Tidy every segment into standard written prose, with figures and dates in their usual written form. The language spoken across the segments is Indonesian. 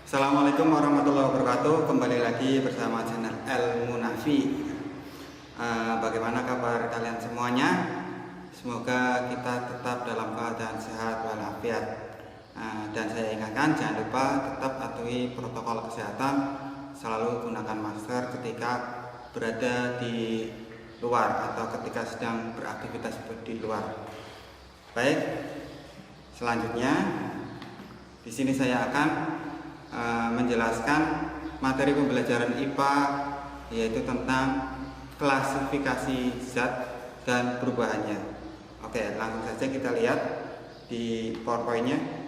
Assalamualaikum warahmatullahi wabarakatuh. Kembali lagi bersama channel Ilmu Nafi. Bagaimana kabar kalian semuanya? Semoga kita tetap dalam keadaan sehat walafiat. Dan saya ingatkan, jangan lupa tetap patuhi protokol kesehatan. Selalu gunakan masker ketika berada di luar atau ketika sedang beraktivitas di luar. Baik, selanjutnya di sini saya akan menjelaskan materi pembelajaran IPA, yaitu tentang klasifikasi zat dan perubahannya. Oke, langsung saja kita lihat di PowerPoint-nya.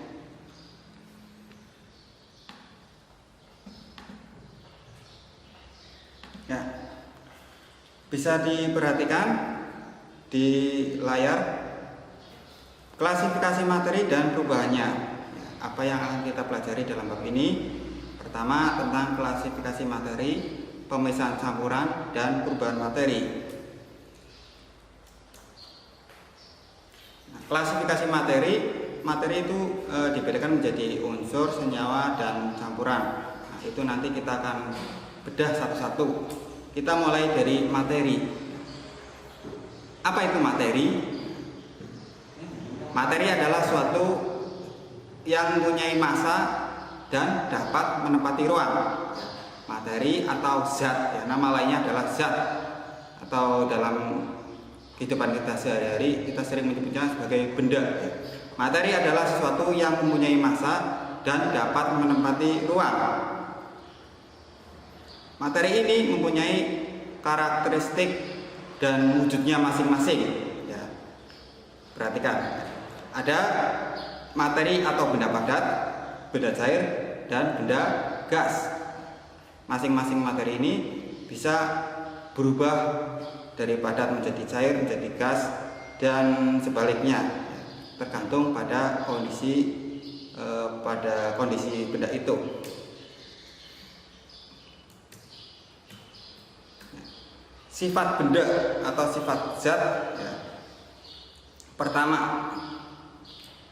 Ya, bisa diperhatikan di layar klasifikasi materi dan perubahannya. Apa yang akan kita pelajari dalam bab ini? Pertama, tentang klasifikasi materi, pemisahan campuran, dan perubahan materi. Klasifikasi materi itu dibedakan menjadi unsur, senyawa, dan campuran. Itu nanti kita akan bedah satu-satu. Kita mulai dari materi. Apa itu materi? Materi adalah suatu yang mempunyai massa dan dapat menempati ruang. Materi atau zat, ya, nama lainnya adalah zat, atau dalam kehidupan kita sehari-hari kita sering menyebutnya sebagai benda. Materi adalah sesuatu yang mempunyai massa dan dapat menempati ruang. Materi ini mempunyai karakteristik dan wujudnya masing-masing. Ya. Perhatikan, ada materi atau benda padat, benda cair, dan benda gas. Masing-masing materi ini bisa berubah dari padat menjadi cair, menjadi gas, dan sebaliknya, tergantung pada kondisi benda itu. Sifat benda atau sifat zat, ya. Pertama,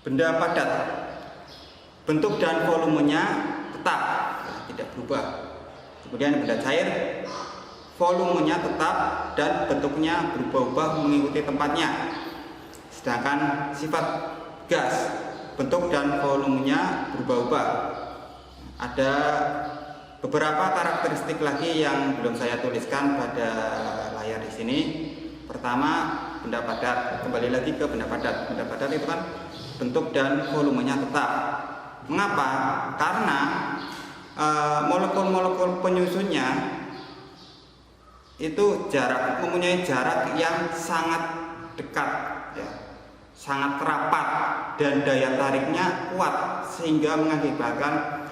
benda padat, bentuk dan volumenya tetap, tidak berubah. Kemudian benda cair, volumenya tetap dan bentuknya berubah-ubah mengikuti tempatnya. Sedangkan sifat gas, bentuk dan volumenya berubah-ubah. Ada beberapa karakteristik lagi yang belum saya tuliskan pada layar di sini. Pertama, benda padat. Kembali lagi ke benda padat. Benda padat itu kan bentuk dan volumenya tetap. Mengapa? Karena molekul-molekul penyusunnya itu mempunyai jarak yang sangat dekat, ya, sangat rapat, dan daya tariknya kuat, sehingga mengakibatkan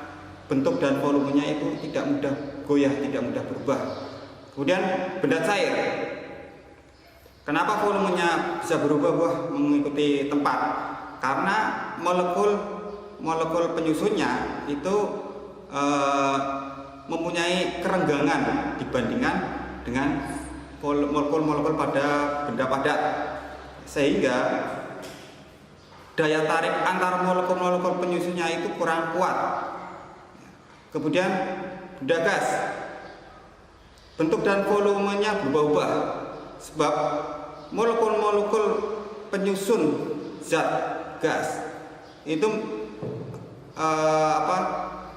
bentuk dan volumenya itu tidak mudah goyah, tidak mudah berubah. Kemudian benda cair. Kenapa volumenya bisa berubah-ubah mengikuti tempat? Karena molekul penyusunnya itu mempunyai kerenggangan dibandingkan dengan molekul-molekul pada benda padat, sehingga daya tarik antar molekul-molekul penyusunnya itu kurang kuat. Kemudian benda gas, bentuk dan volumenya berubah-ubah sebab molekul-molekul penyusun zat gas itu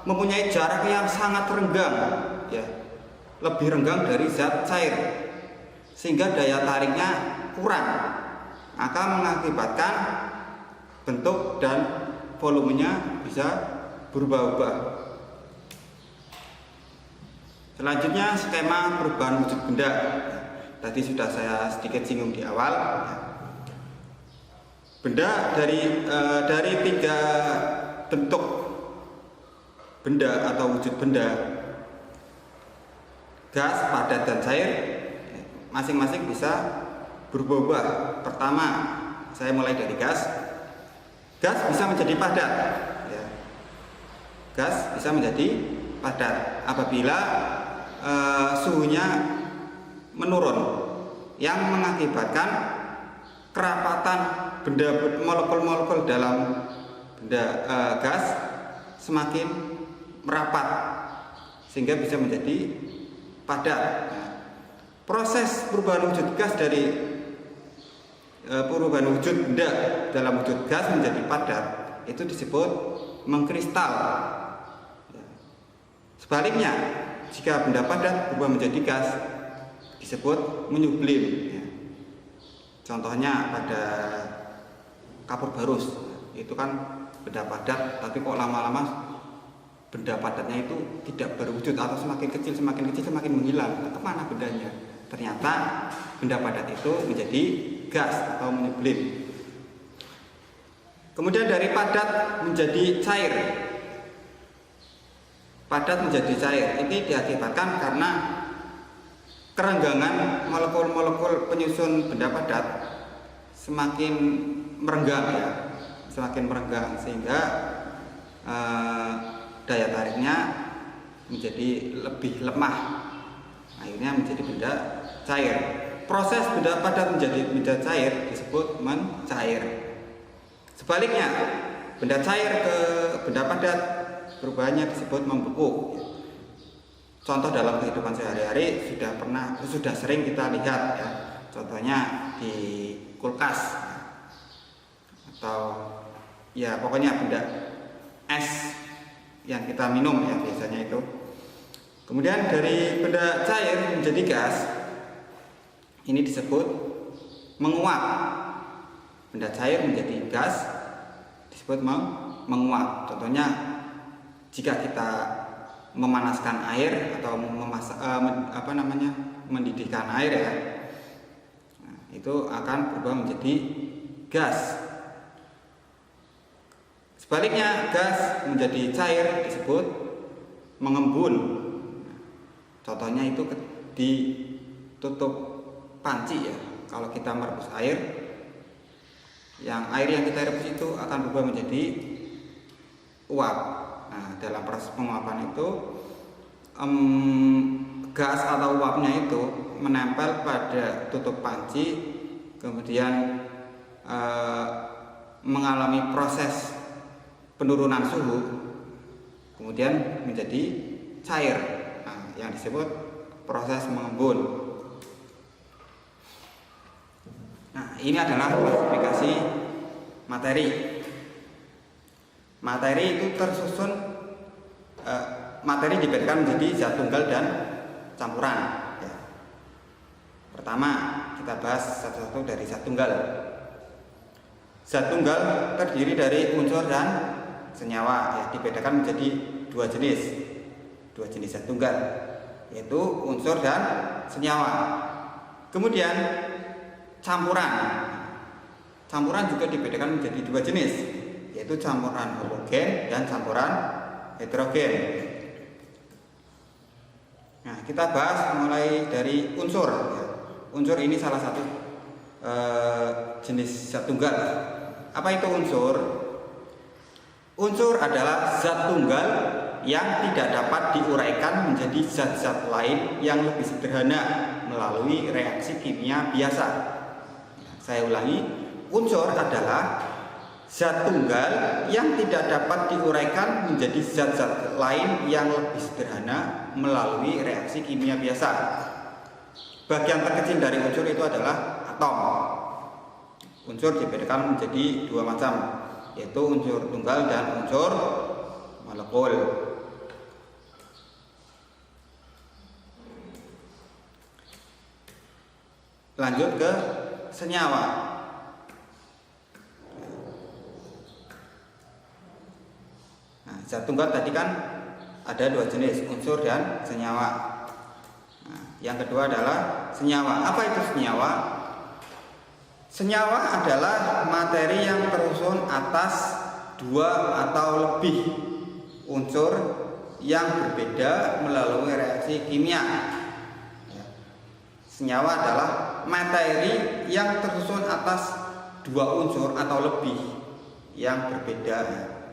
mempunyai jarak yang sangat renggang, ya, lebih renggang dari zat cair, sehingga daya tariknya kurang, maka mengakibatkan bentuk dan volumenya bisa berubah-ubah. Selanjutnya, skema perubahan wujud benda. Tadi sudah saya sedikit singgung di awal. Benda dari tiga bentuk benda atau wujud benda, gas, padat, dan cair, masing-masing bisa berubah-ubah. Pertama, saya mulai dari gas. Gas bisa menjadi padat, ya. Gas bisa menjadi padat apabila suhunya menurun, yang mengakibatkan kerapatan molekul-molekul dalam gas semakin merapat sehingga bisa menjadi padat. Nah, proses perubahan wujud gas dari perubahan wujud benda dalam wujud gas menjadi padat itu disebut mengkristal. Sebaliknya, jika benda padat berubah menjadi gas disebut menyublim. Contohnya pada kapur barus, itu kan benda padat, tapi kok lama-lama benda padatnya itu tidak berwujud atau semakin kecil semakin menghilang. Kemana bendanya? Ternyata benda padat itu menjadi gas atau menyublim. Kemudian dari padat menjadi cair. Padat menjadi cair ini diakibatkan karena kerenggangan molekul-molekul penyusun benda padat semakin merenggang sehingga daya tariknya menjadi lebih lemah, akhirnya menjadi benda cair. Proses benda padat menjadi benda cair disebut mencair. Sebaliknya, benda cair ke benda padat perubahannya disebut membeku. Contoh dalam kehidupan sehari-hari sudah sering kita lihat ya. Contohnya di kulkas atau ya pokoknya benda es yang kita minum ya biasanya itu. Kemudian dari benda cair menjadi gas ini disebut menguap. Benda cair menjadi gas disebut menguap. Contohnya jika kita memanaskan air atau mendidihkan air ya, nah, itu akan berubah menjadi gas. Sebaliknya, gas menjadi cair disebut mengembun. Contohnya itu ditutup panci ya. Kalau kita merebus air, air yang kita rebus itu akan berubah menjadi uap. Nah, dalam proses penguapan itu gas atau uapnya itu menempel pada tutup panci, kemudian mengalami proses penurunan suhu, kemudian menjadi cair. Nah, yang disebut proses mengembun. Nah, ini adalah klasifikasi materi. Materi itu tersusun, materi dibedakan menjadi zat tunggal dan campuran ya. Pertama kita bahas satu-satu dari zat tunggal. Zat tunggal terdiri dari unsur dan senyawa ya, dibedakan menjadi dua jenis zat tunggal, yaitu unsur dan senyawa. Kemudian campuran juga dibedakan menjadi dua jenis, yaitu campuran homogen dan campuran heterogen. Nah, kita bahas mulai dari unsur ya. Unsur ini salah satu jenis zat tunggal. Apa itu unsur? Unsur adalah zat tunggal yang tidak dapat diuraikan menjadi zat-zat lain yang lebih sederhana melalui reaksi kimia biasa. Saya ulangi, unsur adalah zat tunggal yang tidak dapat diuraikan menjadi zat-zat lain yang lebih sederhana melalui reaksi kimia biasa. Bagian terkecil dari unsur itu adalah atom. Unsur dibedakan menjadi dua macam, yaitu unsur tunggal dan unsur molekul. Lanjut ke senyawa. Nah, zat tunggal tadi kan ada dua jenis, unsur dan senyawa. Nah, yang kedua adalah senyawa. Apa itu senyawa? Senyawa adalah materi yang tersusun atas dua atau lebih unsur yang berbeda melalui reaksi kimia. Senyawa adalah materi yang tersusun atas dua unsur atau lebih yang berbeda.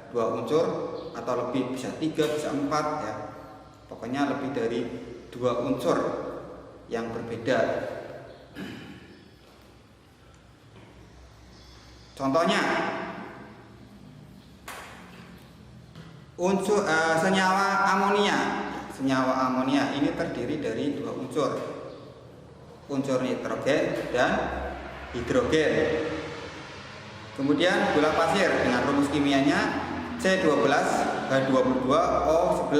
Dua unsur atau lebih, bisa 3, bisa 4 ya. Pokoknya lebih dari dua unsur yang berbeda. Contohnya unsur senyawa amonia. Senyawa amonia ini terdiri dari dua unsur nitrogen dan hidrogen. Kemudian gula pasir dengan rumus kimianya C12H22O11.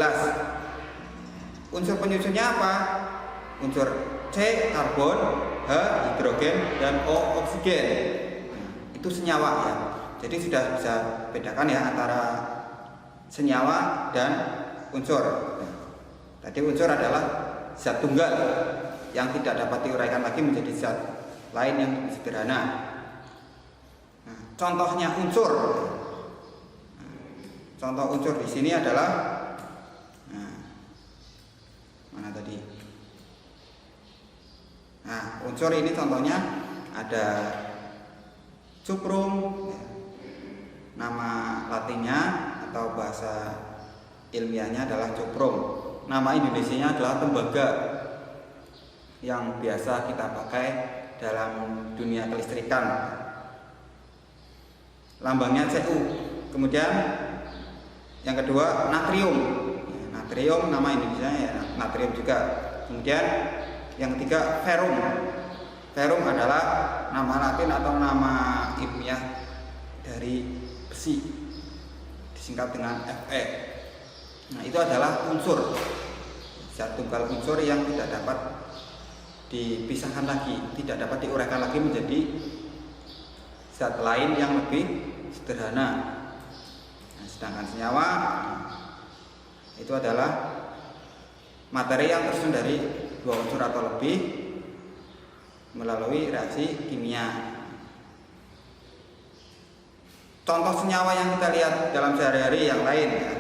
Unsur penyusunnya apa? Unsur C karbon, H hidrogen, dan O oksigen. Itu senyawa ya. Jadi sudah bisa bedakan ya antara senyawa dan unsur. Tadi unsur adalah zat tunggal yang tidak dapat diuraikan lagi menjadi zat lain yang lebih sederhana. Nah, contohnya unsur. Contoh unsur di sini adalah mana tadi? Nah, unsur ini contohnya ada cuprum, nama latinnya atau bahasa ilmiahnya adalah cuprum. Nama Indonesianya adalah tembaga yang biasa kita pakai dalam dunia kelistrikan. Lambangnya Cu. Kemudian yang kedua natrium. Natrium nama Indonesianya ya natrium juga. Kemudian yang ketiga ferrum. Ferrum adalah nama latin atau nama ilmiah dari besi, disingkat dengan Fe. Nah, itu adalah unsur, zat tunggal unsur yang tidak dapat dipisahkan lagi, tidak dapat diuraikan lagi menjadi zat lain yang lebih sederhana. Nah, sedangkan senyawa itu adalah materi yang tersusun dari dua unsur atau lebih melalui reaksi kimia. Contoh senyawa yang kita lihat dalam sehari-hari yang lain ya,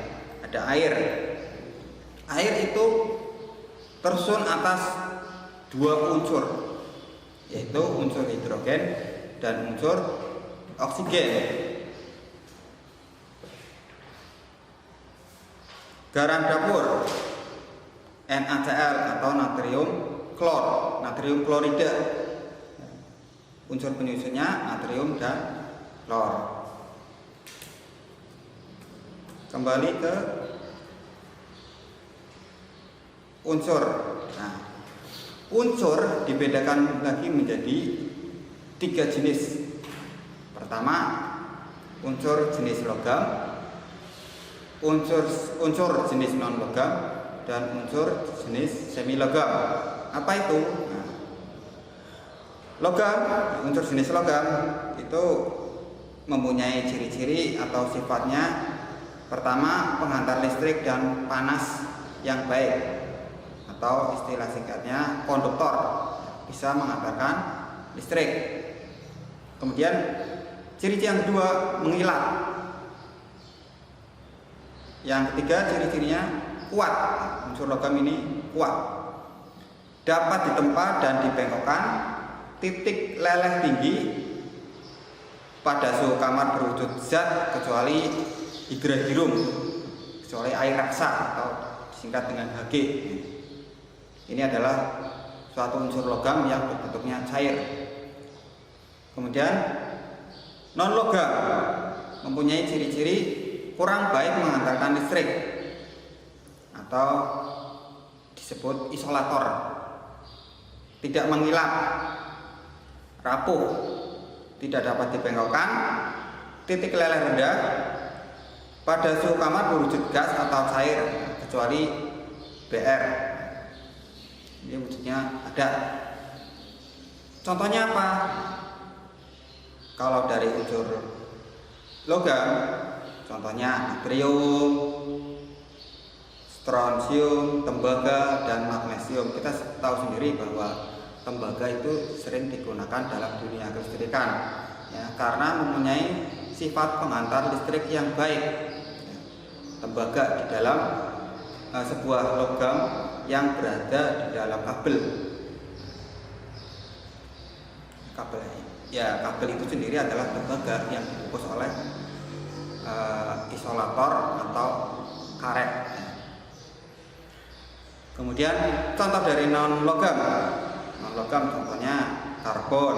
ada air. Air itu tersusun atas dua unsur, yaitu unsur hidrogen dan unsur oksigen. Garam dapur NaCl atau natrium klor, natrium klorida. Unsur penyusunnya natrium dan klor. Kembali ke unsur. Nah, unsur dibedakan lagi menjadi tiga jenis. Pertama, unsur jenis logam, unsur jenis non logam, dan unsur jenis semi logam. Apa itu? Nah, logam, unsur jenis logam itu mempunyai ciri-ciri atau sifatnya. Pertama, penghantar listrik dan panas yang baik, atau istilah singkatnya konduktor, bisa menghantarkan listrik. Kemudian ciri-ciri yang kedua, mengilat. Yang ketiga, ciri-cirinya kuat. Unsur logam ini kuat, dapat ditempa dan dibengkokkan, titik leleh tinggi, pada suhu kamar berwujud zat kecuali hidradirum, kecuali air raksa atau disingkat dengan Hg. Ini adalah suatu unsur logam yang bentuknya cair. Kemudian non logam mempunyai ciri-ciri kurang baik menghantarkan listrik atau disebut isolator, tidak mengilap, rapuh, tidak dapat dibengkokkan, titik leleh rendah, pada suhu kamar berwujud gas atau cair kecuali Br. Ini wujudnya ada. Contohnya apa? Kalau dari unsur logam, contohnya natrium, strontium, tembaga, dan magnesium. Kita tahu sendiri bahwa tembaga itu sering digunakan dalam dunia kelistrikan ya, karena mempunyai sifat penghantar listrik yang baik. Tembaga di dalam sebuah logam yang berada di dalam kabel. Kabel itu sendiri adalah tembaga yang dibungkus oleh isolator atau karet. Kemudian contoh dari non logam contohnya karbon,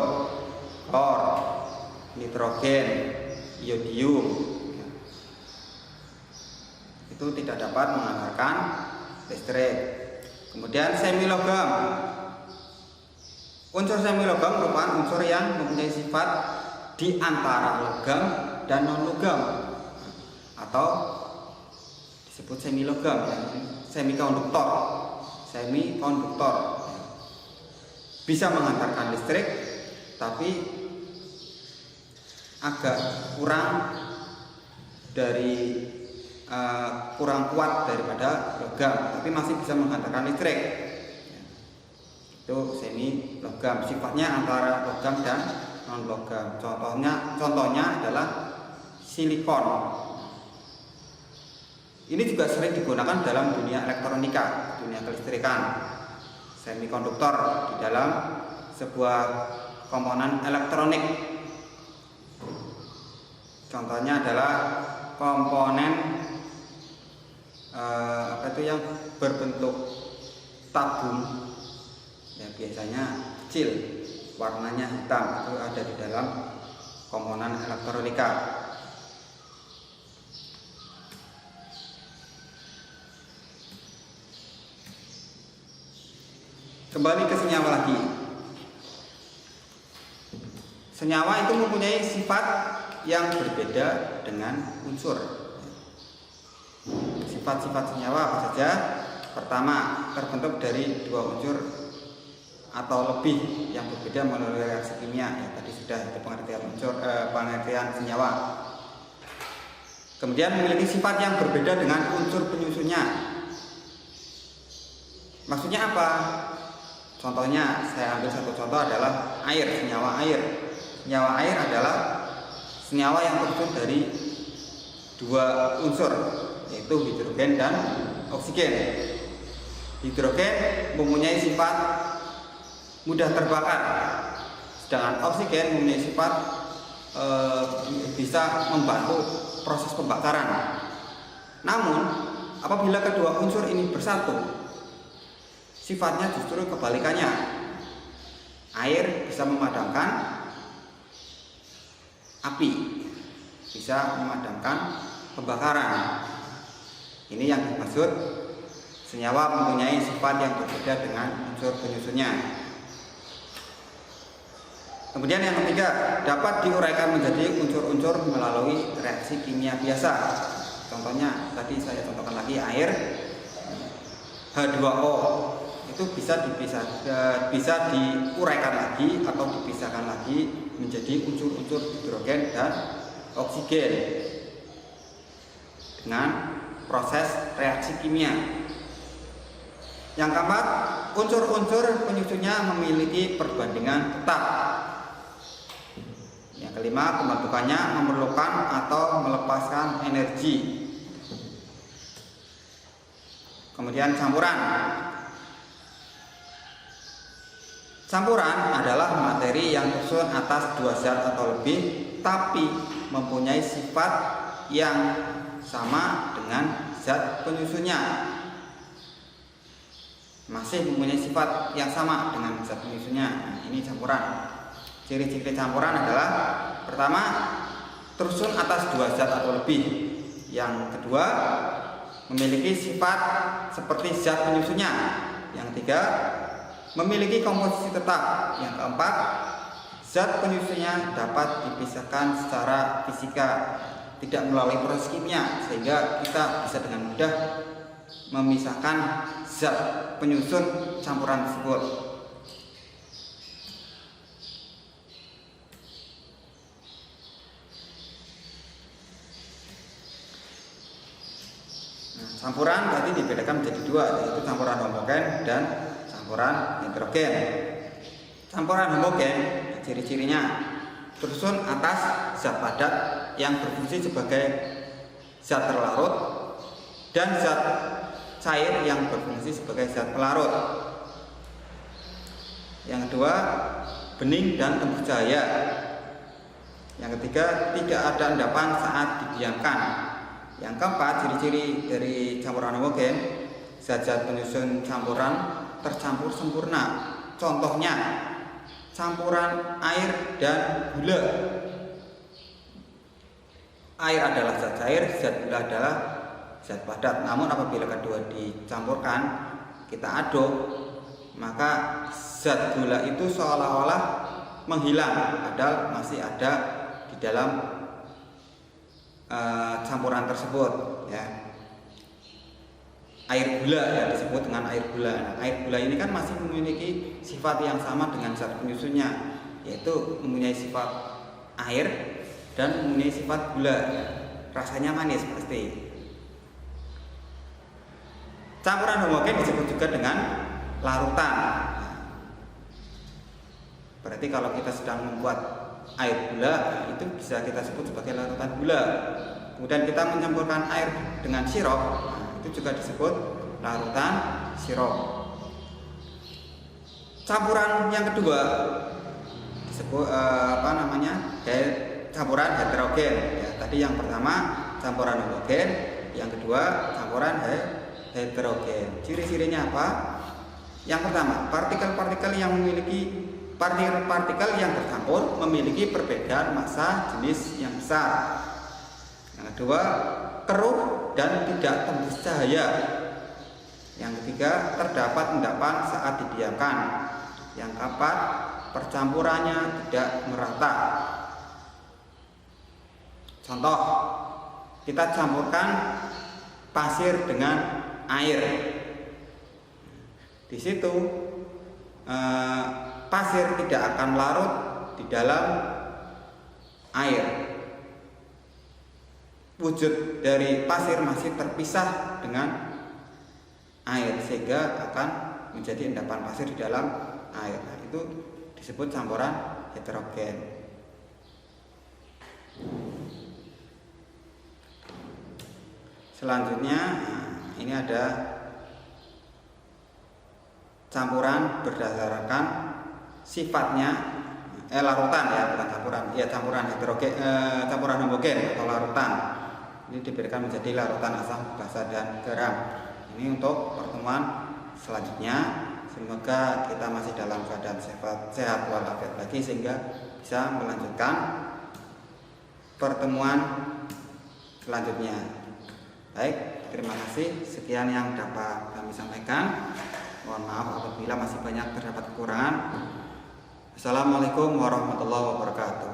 klor, nitrogen, iodium, itu tidak dapat mengantarkan listrik. Kemudian semilogam. Unsur semilogam merupakan unsur yang mempunyai sifat di antara logam dan non-logam, atau disebut semilogam, semikonduktor. Semikonduktor bisa mengantarkan listrik, tapi agak kurang kuat daripada logam, tapi masih bisa menghantarkan listrik. Itu semi logam, sifatnya antara logam dan non logam. Contohnya adalah silikon. Ini juga sering digunakan dalam dunia elektronika, dunia kelistrikan. Semikonduktor di dalam sebuah komponen elektronik. Contohnya adalah komponen yang berbentuk tabung, ya biasanya kecil, warnanya hitam, itu ada di dalam komponen elektronika. Kembali ke senyawa lagi. Senyawa itu mempunyai sifat yang berbeda dengan unsur. Sifat-sifat senyawa apa saja? Pertama, terbentuk dari dua unsur atau lebih yang berbeda melalui reaksi kimia. Ya, tadi sudah itu pengertian senyawa. Kemudian memiliki sifat yang berbeda dengan unsur penyusunnya. Maksudnya apa? Contohnya, saya ambil satu contoh adalah air, senyawa air. Senyawa air adalah senyawa yang tersusun dari dua unsur, yaitu hidrogen dan oksigen. Hidrogen mempunyai sifat mudah terbakar, sedangkan oksigen mempunyai sifat bisa membantu proses pembakaran. Namun, apabila kedua unsur ini bersatu, sifatnya justru kebalikannya. Air bisa memadamkan api, bisa memadamkan pembakaran. Ini yang dimaksud senyawa mempunyai sifat yang berbeda dengan unsur penyusunnya. Kemudian yang ketiga, dapat diuraikan menjadi unsur-unsur melalui reaksi kimia biasa. Contohnya tadi saya contohkan lagi, air H2O itu bisa diuraikan lagi atau dipisahkan lagi menjadi unsur-unsur hidrogen dan oksigen dengan proses reaksi kimia. Yang keempat, unsur-unsur penyusunnya memiliki perbandingan tetap. Yang kelima, pembentukannya memerlukan atau melepaskan energi. Kemudian campuran. Campuran adalah materi yang tersusun atas dua zat atau lebih, tapi mempunyai sifat yang sama dengan zat penyusunnya. Masih mempunyai sifat yang sama dengan zat penyusunnya. Nah, ini campuran. Ciri-ciri campuran adalah pertama, tersusun atas dua zat atau lebih. Yang kedua, memiliki sifat seperti zat penyusunnya. Yang ketiga, memiliki komposisi tetap. Yang keempat, zat penyusunnya dapat dipisahkan secara fisika, tidak melalui proses kimia, sehingga kita bisa dengan mudah memisahkan zat penyusun campuran tersebut. Nah, campuran tadi dibedakan menjadi dua, yaitu campuran homogen dan campuran nitrogen. Campuran homogen, ciri-cirinya tersusun atas zat padat yang berfungsi sebagai zat terlarut dan zat cair yang berfungsi sebagai zat pelarut. Yang kedua, bening dan tembus cahaya. Yang ketiga, tidak ada endapan saat didiamkan. Yang keempat, ciri-ciri dari campuran homogen, zat-zat penyusun campuran tercampur sempurna. Contohnya campuran air dan gula. air adalah zat cair, zat gula adalah zat padat. Namun apabila kedua dicampurkan, kita aduk, maka zat gula itu seolah-olah menghilang, padahal masih ada di dalam campuran tersebut, ya. Air gula ya disebut dengan air gula. Nah, air gula ini kan masih memiliki sifat yang sama dengan zat penyusunnya, yaitu mempunyai sifat air dan mempunyai sifat gula. Rasanya manis pasti. Campuran homogen disebut juga dengan larutan. Berarti kalau kita sedang membuat air gula, itu bisa kita sebut sebagai larutan gula. Kemudian kita mencampurkan air dengan sirup, itu juga disebut larutan sirup. Campuran yang kedua disebut campuran heterogen. Ya, tadi yang pertama campuran homogen, yang kedua campuran heterogen. Ciri-cirinya apa? Yang pertama, partikel-partikel yang bercampur memiliki perbedaan massa jenis yang besar. Yang kedua, keruh dan tidak tembus cahaya. Yang ketiga, terdapat endapan saat didiamkan. Yang keempat, percampurannya tidak merata. Contoh, kita campurkan pasir dengan air. Di situ pasir tidak akan larut di dalam air. Wujud dari pasir masih terpisah dengan air sehingga akan menjadi endapan pasir di dalam air. Nah, itu disebut campuran heterogen. Selanjutnya ini ada campuran berdasarkan sifatnya larutan, ya, bukan campuran, ya, campuran heterogen, campuran homogen atau larutan. Ini diberikan menjadi larutan asam, basa, dan garam. Ini untuk pertemuan selanjutnya. Semoga kita masih dalam keadaan sehat walafiat lagi sehingga bisa melanjutkan pertemuan selanjutnya. Baik, terima kasih. Sekian yang dapat kami sampaikan. Mohon maaf apabila masih banyak terdapat kekurangan. Assalamualaikum warahmatullahi wabarakatuh.